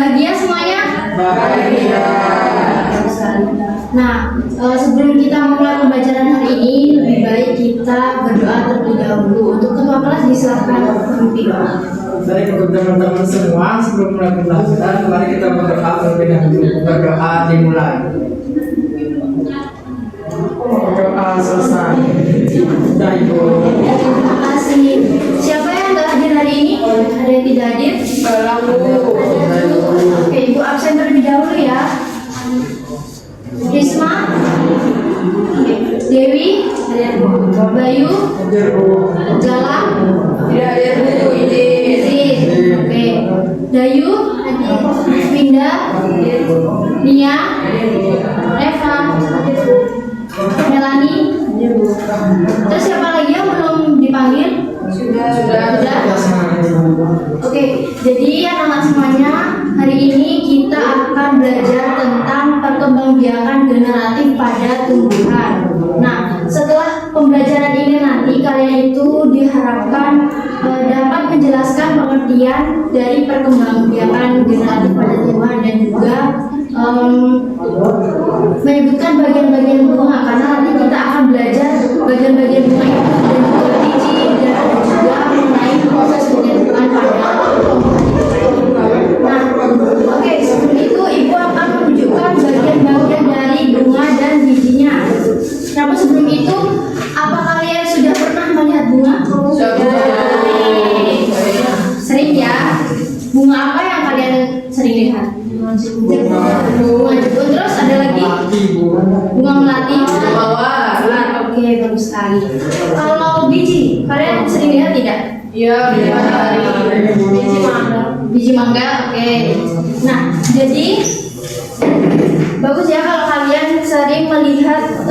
Bahagia semuanya? Bahagia. Nah, sebelum kita memulai pembelajaran hari ini, lebih baik kita berdoa terlebih dahulu. Untuk ketua kelas disilakan memimpin doa. Baik untuk teman-teman semua, sebelum mulai pembelajaran, mari kita berdoa terlebih dahulu. Berdoa dimulai. Berdoa selesai. Sudah Ibu. Terima kasih. Siapa yang nggak hadir hari ini? Ada yang tidak hadir? Oke, Ibu absen terlebih dahulu ya. Risma, Dewi, Bayu, Galang, Izin, oke, Dayu, Winda, Nia, Reva, Melani, terus siapa lagi yang belum dipanggil? Sudah. Oke, jadi anak-anak semuanya, hari ini kita akan belajar tentang perkembangbiakan generatif pada tumbuhan. Nah, setelah pembelajaran ini nanti kalian itu diharapkan dapat menjelaskan pengertian dari perkembangbiakan generatif pada tumbuhan dan juga menyebutkan bagian-bagian bunga, karena nanti kita akan belajar bagian-bagian bunga itu dan juga biji dan ada juga mengenai proses penyembuhan pada tumbuhan. Nah, oke, sebelum itu Ibu akan menunjukkan bagian-bagian dari bunga dan bijinya. Namun sebelum itu, apa kalian sudah pernah melihat bunga? Sering ya? Bunga apa yang kalian sering lihat? Bunga jebun, terus ada lagi? Bunga melati. Oke, bagus sekali. Kalau biji, kalian sering lihat tidak? Iya. Biji mangga, oke. Nah, jadi bagus ya kalau kalian sering melihat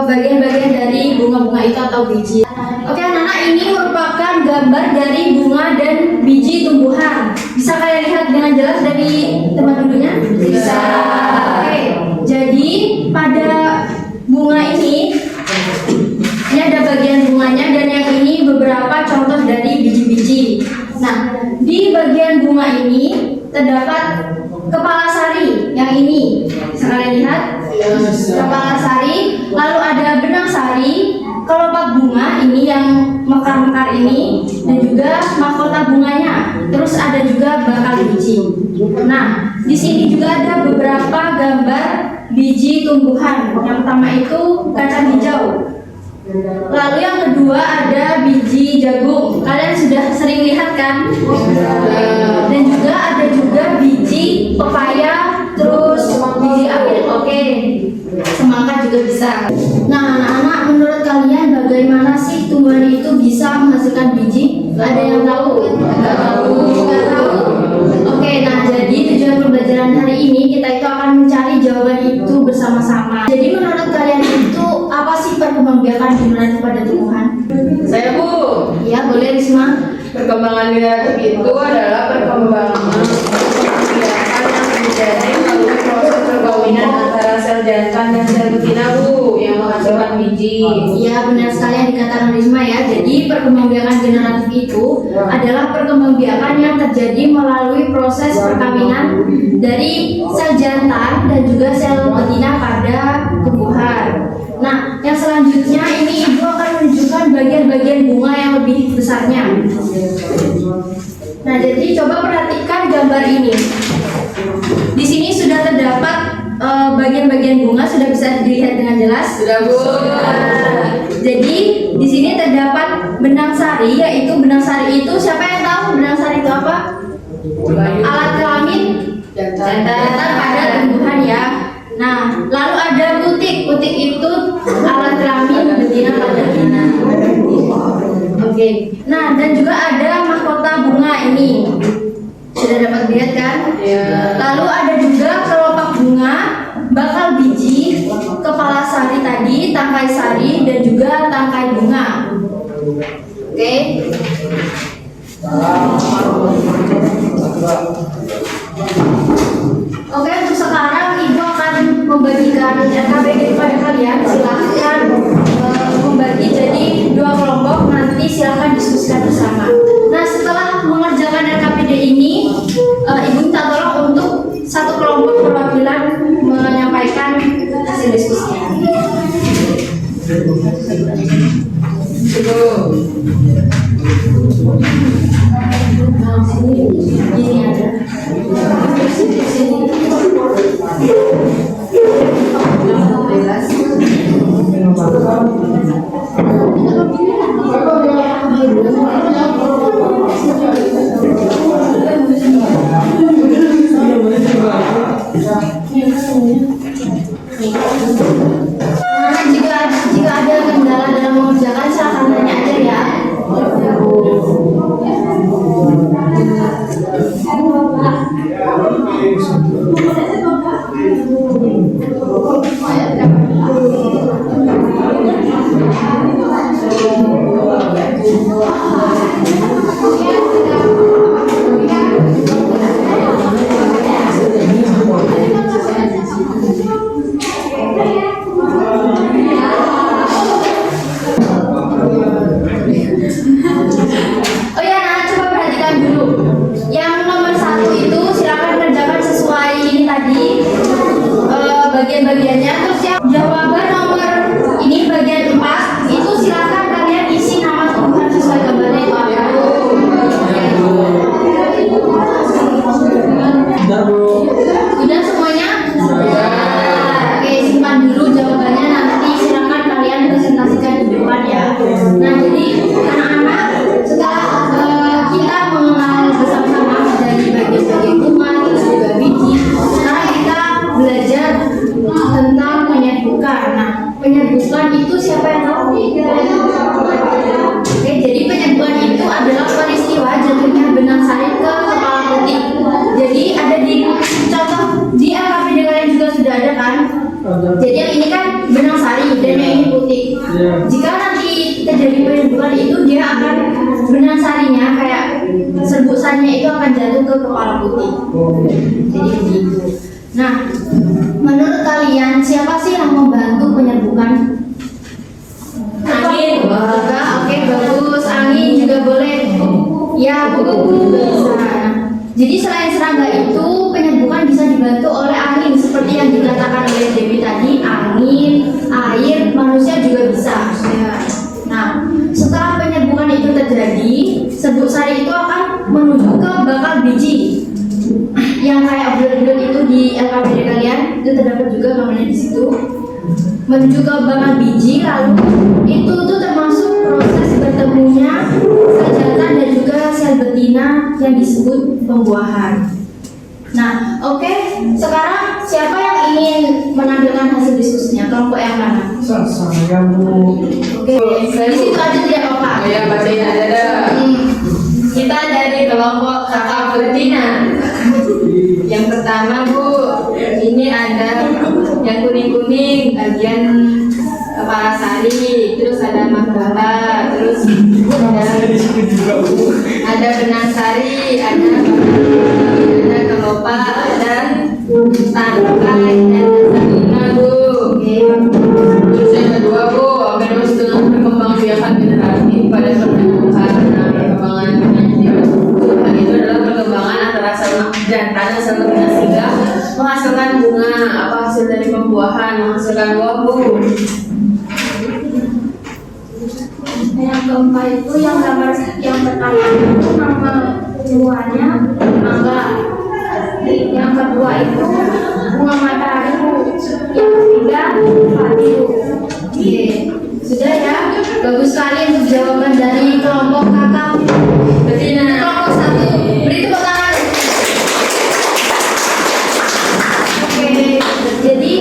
bagian-bagian dari bunga-bunga itu atau biji. Oke, anak-anak, ini merupakan gambar dari bunga dan biji tumbuhan. Bisa kalian lihat dengan jelas dari tempat duduknya? Bisa. Oke, jadi pada bunga ini ada bagian bunganya dan yang ini beberapa contoh dari biji-biji. Nah, di bagian bunga ini terdapat kepala sari yang ini. Bisa kalian lihat? Kepala sari, lalu ada benang sari, kelopak bunga ini yang mekar-mekar ini, dan juga mahkota bunganya. Terus ada juga bakal biji. Nah, di sini juga ada beberapa gambar biji tumbuhan. Yang pertama itu kacang hijau. Lalu yang kedua ada biji jagung. Kalian sudah sering lihat kan? Dan juga ada juga biji pepaya, terus biji apel. Oke, semangka juga bisa. Nah, anak-anak, menurut kalian bagaimana sih tumbuhan itu bisa menghasilkan biji? Ada yang tahu? Nggak tahu? Oke, nah jadi tujuan pembelajaran hari ini kita itu akan mencari jawaban itu bersama-sama. Jadi menurut kalian itu apa sih perkembangbiakan generatif pada tumbuhan? Saya Bu. Ya, boleh Risma. Perkembangan generatif itu adalah perkembangan yang terjadi melalui proses perkawinan antara sel jantan dan sel betina Bu yang menghasilkan biji. Iya, benar sekali yang dikatakan Risma ya. Jadi perkembangbiakan generatif itu adalah perkembangbiakan yang terjadi melalui proses perkawinan dari sel jantan dan juga sel betina pada tumbuhan. Nah, yang selanjutnya ini Ibu akan menunjukkan bagian-bagian bunga yang lebih besarnya. Nah, jadi coba perhatikan gambar ini. Di sini sudah terdapat bagian-bagian bunga, sudah bisa dilihat dengan jelas. Sudah Bu. Jadi di sini terdapat benang sari, yaitu benang sari itu siapa yang tahu benang sari itu apa? Alat kelamin jantan pada tumbuhan ya. Nah, lalu ada putik. Putik itu alat kelamin betina pada betina. Oke. Nah, dan juga ada mahkota bunga ini. Sudah dapat dilihat kan? Ya. Lalu ada juga kelopak bunga, bakal biji, kepala sari tadi, tangkai sari, dan juga tangkai bunga. Oke. Oke, untuk sekarang Ibu akan membagikan RKBG kepada kalian. Silahkan membagi jadi 2 kelompok. Nanti silahkan diskusikan bersama. Nah, setelah mengerjakan RKPD ini, Ibu minta tolong untuk Nah, jika ada kendala dalam mengerjakan silakan tanya aja ya. Oh ya, nah coba perhatikan dulu. Yang nomor 1 itu silakan kerjakan sesuai ini tadi bagian-bagiannya. Terus yang jawaban nomor ini bagian 4 itu silakan kalian isi nama tumbuhan sesuai gambarnya itu apa. Sudah semuanya? Oke, simpan dulu jawabannya, nanti silakan kalian presentasikan di depan ya. Nah, jadi anak-anak setelah kita mengenal bersama-sama dari bagian-bagian kuman terus juga biji, sekarang kita belajar tentang penyerbukan. Nah, penyerbukan itu siapa yang tahu? Oke, jadi penyerbukan itu adalah peristiwa jatuhnya benang sari ke kepala putih. Jadi ada di contoh di LKPD kalian juga sudah ada kan? Jadi yang ini kan benang sari dan yang ini putih. Jika nanti terjadi penyerbukan itu dia akan benang sarinya kayak serbusannya itu akan jatuh ke kepala putih. Jadi begitu. Nah, menurut kalian siapa sih yang membantu penyerbukan? Angin. Oke, bagus. Angin juga boleh. Ya, juga bisa. Jadi selain serangga itu penyerbukan bisa dibantu oleh angin seperti yang dikatakan oleh Dewi tadi, angin, air, manusia juga bisa. Ya. Nah, setelah penyerbukan itu terjadi, serbuk sari itu akan menuju ke bakal biji. Yang kayak bulat-bulat itu di LKPD kalian itu terdapat juga namanya di situ. Menuju ke bakal biji, lalu itu tuh termasuk proses bertemunya sel jantan dan juga sel betina yang disebut pembuahan. Nah, oke, sekarang siapa yang ingin menampilkan hasil diskusinya? Kelompok yang mana? Saya Bu. Oke, di situ aja tidak apa-apa. Ya, bacain ada. Kita dari kelompok kakak betina. Yang pertama Bu, ini ada yang kuning-kuning bagian kepala sari, terus ada mahkota, terus ada benang sari, ada kelopak, ada tangkai, dan telinga Bu. Terus yang kedua Bu, organisme dengan perkembangbiakan generatif pada pertumbuhan. Nah, perkembangan pertumbuhan itu adalah perkembangan antara sel jantan dan sel betina sehingga menghasilkan bunga. Apa hasil dari pembuahan? Menghasilkan buah Bu. Yang keempat itu yang gambar yang pertama itu nama buahnya mangga. Yang kedua itu bunga matahari. Yang ketiga padi. Oke, sudah ya. Bagus sekali untuk jawaban dari kelompok kakak betina. Kelompok 1. Beri tepuk tangan. Oke, jadi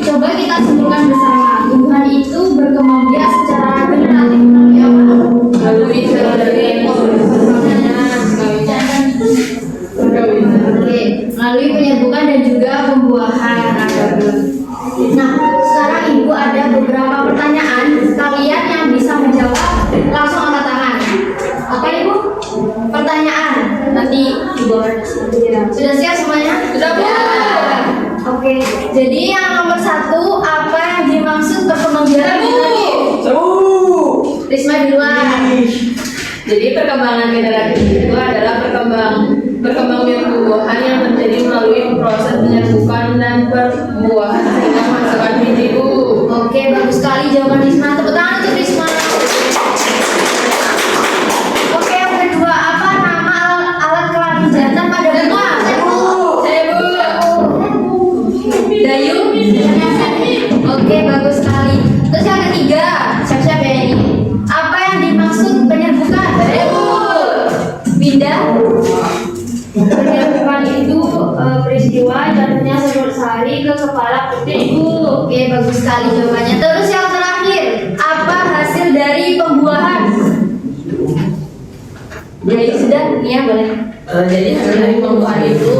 coba kita simpulkan bersama. Tumbuhan itu berkembang biak secara generatif melalui apa? Melalui sel dari Oke, melalui penyerbukan dan juga pembuahan. Nah, sekarang Ibu ada beberapa pertanyaan. Kalian yang bisa menjawab langsung angkat tangan. Oke Ibu? Pertanyaan nanti Ibu sudah siap semuanya? Sudah Bu. Oke, jadi yang nomor 1 apa yang dimaksud perkembangbiakan generatif? Risma duluan. Jadi perkembangan generatif itu adalah perkembangan tumbuhan yang terjadi melalui proses penyerbukan dan perbuahan sehingga menghasilkan biji Bu. Oke, bagus sekali jawaban Risma. Tepuk tangan untuk Risma. Oke, yang kedua apa nama alat kelamin jantan pada bunga? peristiwa jatuhnya seluruh sehari ke kepala putri ibu. Oke, bagus sekali jawabannya. Terus yang terakhir, apa hasil dari pembuahan? Ya, sudah, ya boleh. Jadi hasil dari pembuahan itu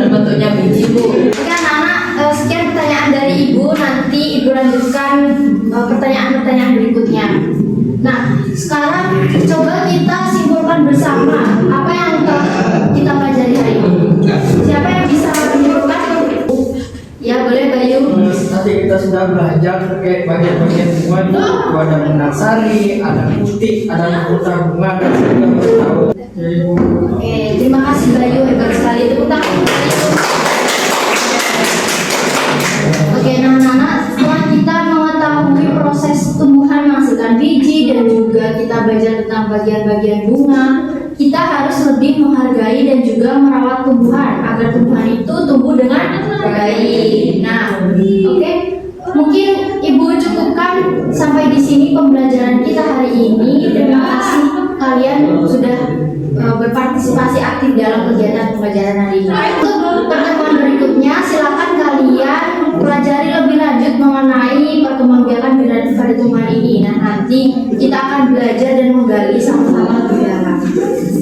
terbentuknya biji, Bu. Oke anak-anak, sekian pertanyaan dari ibu. Nanti ibu lanjutkan pertanyaan-pertanyaan berikutnya. Nah, sekarang coba kita simpulkan bersama apa yang kita pelajari hari ini. Siapa yang bisa menyimpulkan? Ya boleh Bayu. Tadi kita sudah belajar terkait bagian-bagian bunga itu ada bunga sari, ada putih, ada mahkota bunga dan segala macam. Oke, terima kasih Bayu, hebat sekali. Tepuk tangan untuk Bayu. Oke, nah anak-anak, setelah kita mengetahui proses tumbuhan menghasilkan biji dan juga kita belajar tentang bagian-bagian bunga, kita harus lebih menghargai dan juga merawat tumbuhan agar tumbuhan itu tumbuh dengan baik. Nah, oke, mungkin ibu cukupkan sampai di sini pembelajaran kita hari ini. Terima kasih kalian sudah berpartisipasi aktif dalam kegiatan pembelajaran hari ini. Untuk pertemuan berikutnya, silakan kalian pelajari lebih lanjut mengenai perkembangbiakan pada tumbuhan ini. Nah, nanti kita akan belajar dan menggali sama-sama lebih dalam.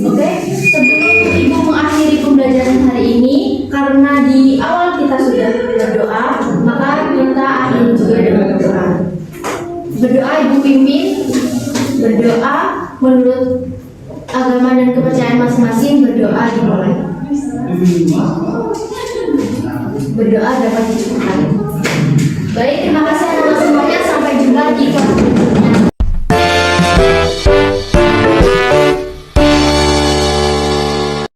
Oke, sebelum ibu mengakhiri pembelajaran hari ini, karena di awal kita sudah berdoa, maka kita akhiri juga dengan berdoa. Berdoa ibu pimpin, berdoa menurut agama dan kepercayaan masing-masing. Berdoa dimulai. Berdoa dapat dicukupkan. Baik, terima kasih anak-anak semuanya. Sampai jumpa di kelas berikutnya.